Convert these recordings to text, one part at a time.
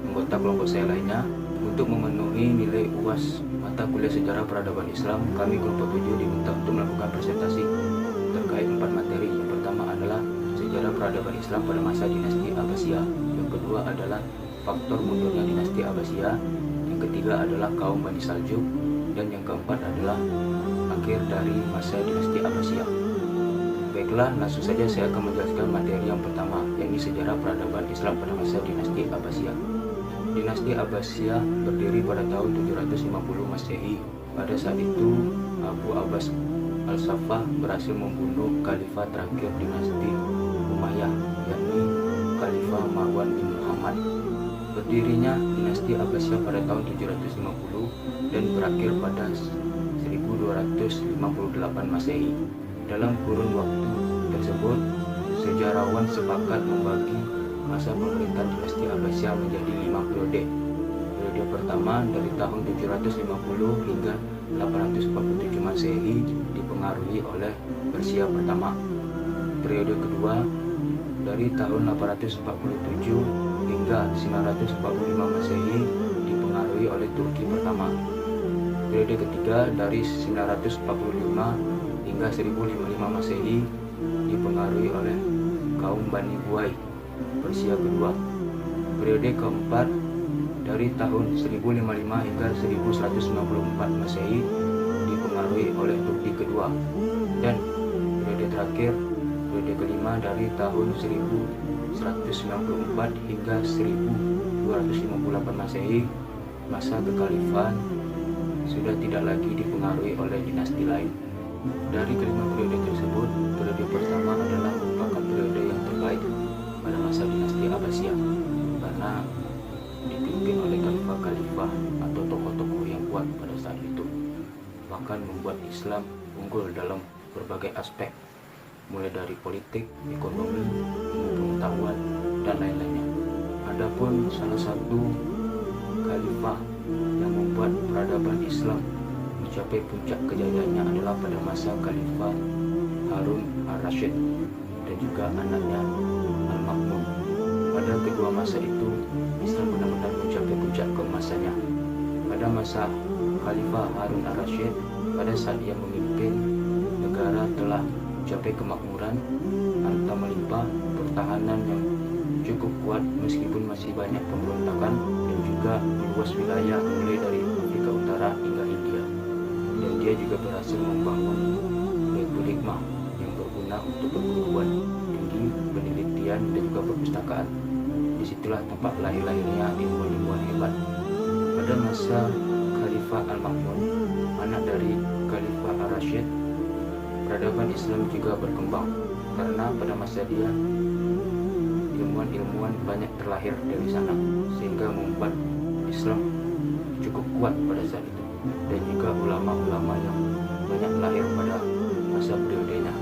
anggota kelompok saya lainnya. Untuk memenuhi nilai UAS mata kuliah sejarah peradaban Islam, kami kelompok 7 diminta untuk melakukan presentasi terkait 4 materi. Yang pertama adalah sejarah peradaban Islam pada masa dinasti Abbasiyah. Yang kedua adalah faktor mundurnya dinasti Abbasiyah. Yang ketiga adalah kaum Bani Saljuk. Dan yang keempat adalah akhir dari masa dinasti Abbasiyah. Baiklah, langsung saja saya akan menjelaskan materi yang pertama, yakni sejarah peradaban Islam pada masa dinasti Abbasiyah. Dinasti Abbasiyah berdiri pada tahun 750 Masehi. Pada saat itu, Abu Abbas Al-Saffah berhasil membunuh khalifah terakhir dinasti Umayyah, yakni Khalifah Marwan bin Muhammad. Berdirinya dinasti Abbasiyah pada tahun 750 dan berakhir pada 1258 Masehi. Dalam kurun waktu tersebut, sejarawan sepakat membagi masa pemerintahan dinasti Abbasiyah menjadi 5 periode. Periode pertama dari tahun 750 hingga 847 Masehi dipengaruhi oleh Persia pertama. Periode kedua dari tahun 847 hingga 945 Masehi dipengaruhi oleh Turki pertama. Periode ketiga dari 945 hingga 1055 Masehi dipengaruhi oleh kaum Bani Buai, Persia kedua. Periode keempat dari tahun 1055 hingga 1194 Masehi dipengaruhi oleh Turki kedua. Dan periode terakhir, periode kelima dari tahun 1194 hingga 1258 Masehi, masa kekhalifahan sudah tidak lagi dipengaruhi oleh dinasti lain. Dari kelima periode tersebut, periode pertama adalah merupakan periode yang terbaik pada masa dinasti Abbasiyah karena dipimpin oleh khalifah-khalifah atau tokoh-tokoh yang kuat pada saat itu, bahkan membuat Islam unggul dalam berbagai aspek, mulai dari politik, ekonomi, ilmu pengetahuan, dan lain-lainnya. Adapun salah satu khalifah yang membuat peradaban Islam mencapai puncak kejayaannya adalah pada masa Khalifah Harun al-Rashid dan juga anaknya Al-Ma'mun. Pada kedua masa itu, Islam benar-benar mencapai puncak keemasannya. Pada masa Khalifah Harun al-Rashid, pada saat ia memimpin, negara telah mencapai kemakmuran, harta melimpah, pertahanan yang cukup kuat meskipun masih banyak pemberontakan, dan juga luas wilayah mulai dari Afrika Utara hingga India. Dan dia juga berhasil membangun Baitul Hikmah yang berguna untuk perguruan tinggi, penelitian, dan juga perpustakaan. Disitulah tempat lahir-lahirnya ilmuwan-ilmuwan hebat. Pada masa Khalifah Al-Ma'mun, anak dari Khalifah Ar-Rashid, peradaban Islam juga berkembang karena pada masa dia ilmuwan-ilmuwan banyak terlahir dari sana, sehingga membuat Islam cukup kuat pada saat itu. Dan juga ulama-ulama yang banyak lahir pada masa periodenya,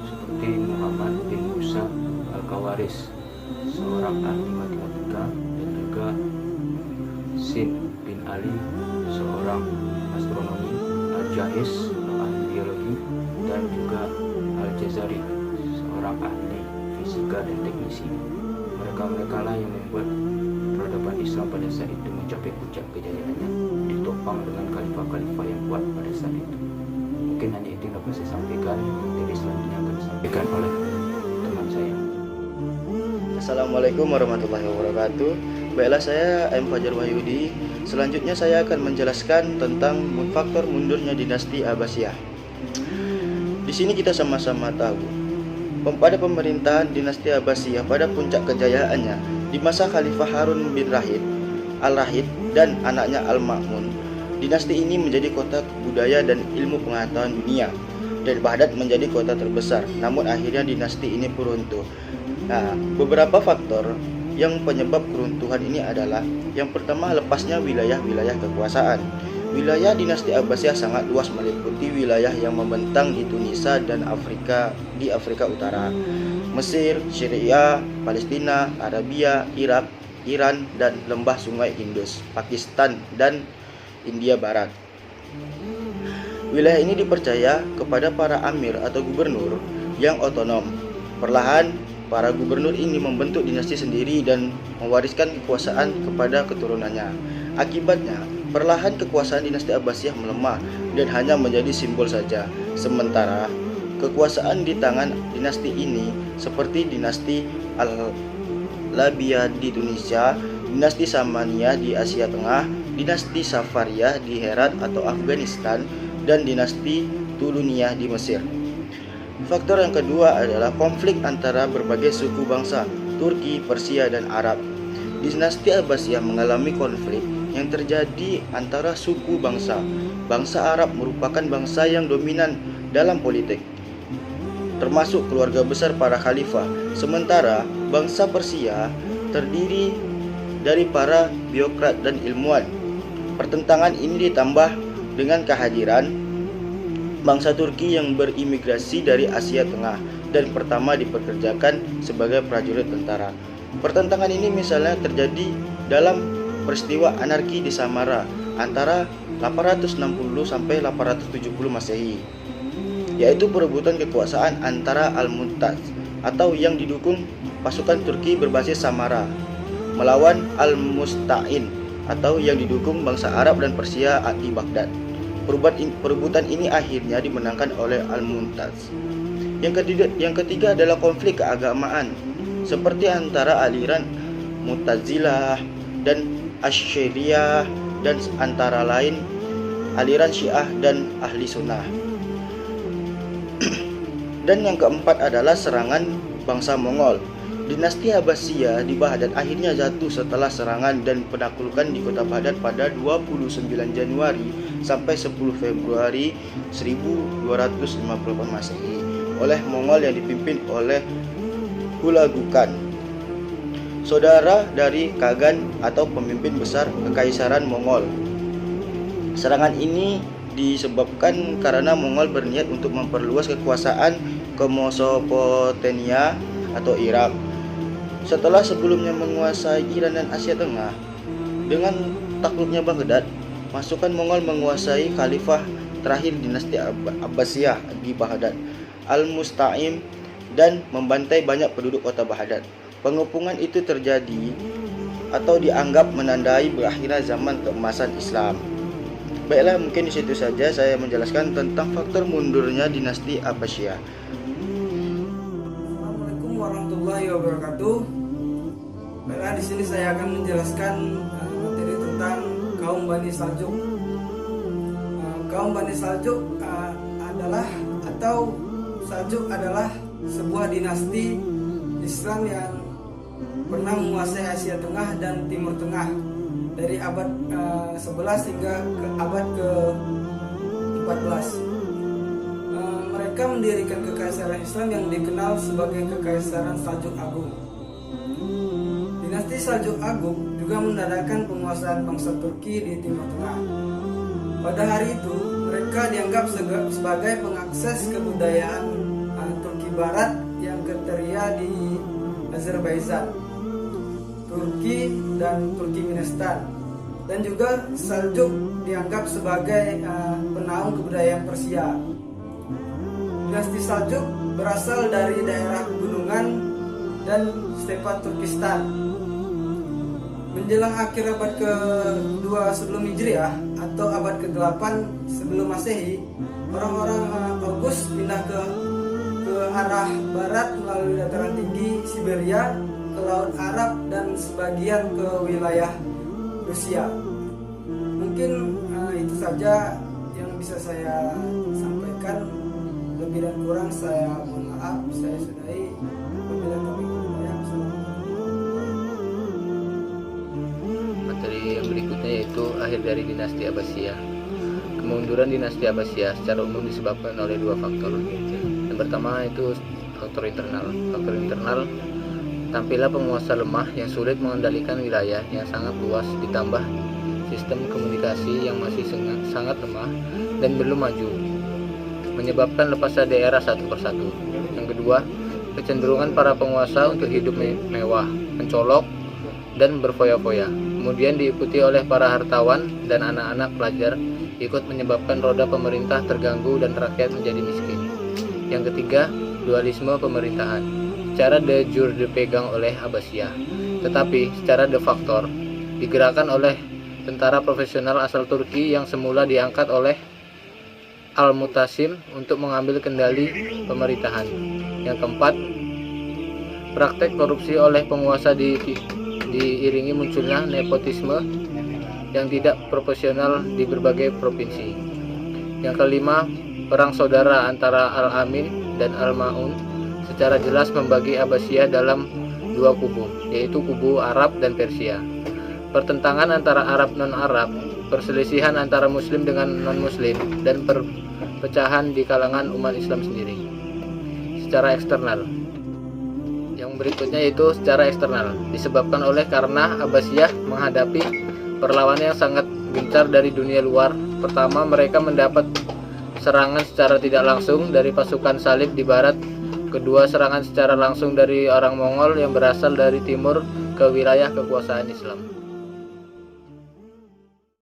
seperti Muhammad bin Musa Al-Khawaris, seorang ahli matematika, dan juga Sin bin Ali, seorang astronomi, Al-Jahiz, ahli biologi, dan juga Al-Jazari, seorang ahli fisika dan teknisi. Mereka lah yang membuat peradaban Islam pada saat itu mencapai puncak kejayaannya, ditopang dengan khalifah-khalifah yang kuat pada saat itu. Mungkin hanya itu yang dapat saya sampaikan. Materi selanjutnya akan disampaikan oleh teman saya. Assalamualaikum warahmatullahi wabarakatuh. Baiklah, saya M. Fajar Wahyudi. Selanjutnya saya akan menjelaskan tentang faktor mundurnya dinasti Abbasiyah. Di sini kita sama-sama tahu pada pemerintahan dinasti Abbasiyah pada puncak kejayaannya di masa Khalifah Harun bin Al-Rashid dan anaknya Al-Ma'mun. Dinasti ini menjadi kota budaya dan ilmu pengetahuan dunia dan Baghdad menjadi kota terbesar. Namun akhirnya dinasti ini runtuh. Nah, beberapa faktor yang penyebab keruntuhan ini adalah yang pertama, lepasnya wilayah-wilayah kekuasaan. Wilayah dinasti Abbasiyah sangat luas, meliputi wilayah yang membentang di Tunisia dan di Afrika Utara, Mesir, Syria, Palestina, Arabia, Irak, Iran, dan lembah sungai Indus, Pakistan, dan India Barat. Wilayah ini dipercaya kepada para amir atau gubernur yang otonom. Perlahan Para gubernur ini membentuk dinasti sendiri dan mewariskan kekuasaan kepada keturunannya. Akibatnya, perlahan kekuasaan dinasti Abbasiyah melemah dan hanya menjadi simbol saja. Sementara kekuasaan di tangan dinasti ini seperti dinasti Al-Labiyah di Tunisia, dinasti Samaniyah di Asia Tengah, dinasti Safariyah di Herat atau Afghanistan, dan dinasti Tuluniyah di Mesir. Faktor yang kedua adalah konflik antara berbagai suku bangsa, Turki, Persia, dan Arab. Dinasti Abbasiyah mengalami konflik yang terjadi antara suku bangsa. Bangsa Arab merupakan bangsa yang dominan dalam politik, termasuk keluarga besar para khalifah. Sementara bangsa Persia terdiri dari para birokrat dan ilmuwan. Pertentangan ini ditambah dengan kehadiran bangsa Turki yang berimigrasi dari Asia Tengah dan pertama dipekerjakan sebagai prajurit tentara. Pertentangan ini misalnya terjadi dalam peristiwa anarki di Samara antara 860 sampai 870 Masehi, yaitu perebutan kekuasaan antara Al-Mu'taz atau yang didukung pasukan Turki berbasis Samara melawan Al-Musta'in atau yang didukung bangsa Arab dan Persia di Baghdad. Perebutan ini akhirnya dimenangkan oleh Al-Mu'taz. Yang ketiga adalah konflik keagamaan, seperti antara aliran Mu'tazilah dan Asy'ariyah dan antara lain aliran Syiah dan Ahli Sunnah. Dan yang keempat adalah serangan bangsa Mongol. Dinasti Abbasiyah di Baghdad akhirnya jatuh setelah serangan dan penaklukan di kota Baghdad pada 29 Januari sampai 10 Februari 1258 Masehi oleh Mongol yang dipimpin oleh Hulagu Khan, saudara dari Kagan atau pemimpin besar Kekaisaran Mongol. Serangan ini disebabkan karena Mongol berniat untuk memperluas kekuasaan ke Mesopotamia atau Irak. Setelah sebelumnya menguasai Iran dan Asia Tengah, dengan takluknya Baghdad, pasukan Mongol menguasai khalifah terakhir dinasti Abbasiyah di Baghdad, Al-Musta'im, dan membantai banyak penduduk kota Baghdad. Pengepungan itu terjadi atau dianggap menandai berakhirnya zaman keemasan Islam. Baiklah, mungkin di situ saja saya menjelaskan tentang faktor mundurnya dinasti Abbasiyah. Assalamualaikum warahmatullahi wabarakatuh. Baiklah, di sini saya akan menjelaskan materi tentang kaum Bani Saljuk. Kaum Bani Saljuk Saljuk adalah sebuah dinasti Islam yang pernah menguasai Asia Tengah dan Timur Tengah dari abad 11 hingga ke abad ke-14. Mereka mendirikan kekaisaran Islam yang dikenal sebagai Kekaisaran Saljuk Agung. Dinasti Saljuk Agung juga menandakan penguasaan bangsa Turki di Timur Tengah. Pada hari itu, mereka dianggap sebagai pengakses kebudayaan Turki Barat yang tersedia di Azerbaijan, Turki, dan Turkmenistan. Dan juga Saljuk dianggap sebagai penaung kebudayaan Persia. Dinasti Saljuk berasal dari daerah pegunungan dan stepa Turkistan. Menjelang akhir abad ke-2 sebelum Hijriah atau abad ke-8 sebelum Masehi, orang-orang Oghuz pindah ke arah barat melalui dataran tinggi Siberia ke Laut Arab dan sebagian ke wilayah Rusia. Mungkin itu saja yang bisa saya sampaikan. Lebih dan kurang saya mohon maaf. Saya sudahi. Materi yang berikutnya yaitu akhir dari dinasti Abbasiyah. Kemunduran dinasti Abbasiyah secara umum disebabkan oleh dua faktor. Yang pertama itu faktor internal. Faktor internal, tampillah penguasa lemah yang sulit mengendalikan wilayah yang sangat luas, ditambah sistem komunikasi yang masih sangat lemah dan belum maju, menyebabkan lepasnya daerah satu persatu. Yang kedua, kecenderungan para penguasa untuk hidup mewah, mencolok, dan berfoya-foya, kemudian diikuti oleh para hartawan dan anak-anak pelajar, ikut menyebabkan roda pemerintah terganggu dan rakyat menjadi miskin. Yang ketiga, dualisme pemerintahan. secara de jure dipegang oleh Abbasiyah, tetapi secara de facto digerakkan oleh tentara profesional asal Turki yang semula diangkat oleh Al-Mutasim untuk mengambil kendali pemerintahan. Yang keempat, praktek korupsi oleh penguasa diiringi munculnya nepotisme yang tidak proporsional di berbagai provinsi. Yang kelima, perang saudara antara Al-Amin dan Al-Ma'un secara jelas membagi Abbasiyah dalam dua kubu, yaitu kubu Arab dan Persia. Pertentangan antara Arab non-Arab, perselisihan antara Muslim dengan non-Muslim, dan perpecahan di kalangan umat Islam sendiri. Secara eksternal, yang berikutnya yaitu secara eksternal, disebabkan oleh karena Abbasiyah menghadapi perlawanan yang sangat gencar dari dunia luar. Pertama, mereka mendapat serangan secara tidak langsung dari pasukan salib di barat. Kedua, serangan secara langsung dari orang Mongol yang berasal dari timur ke wilayah kekuasaan Islam.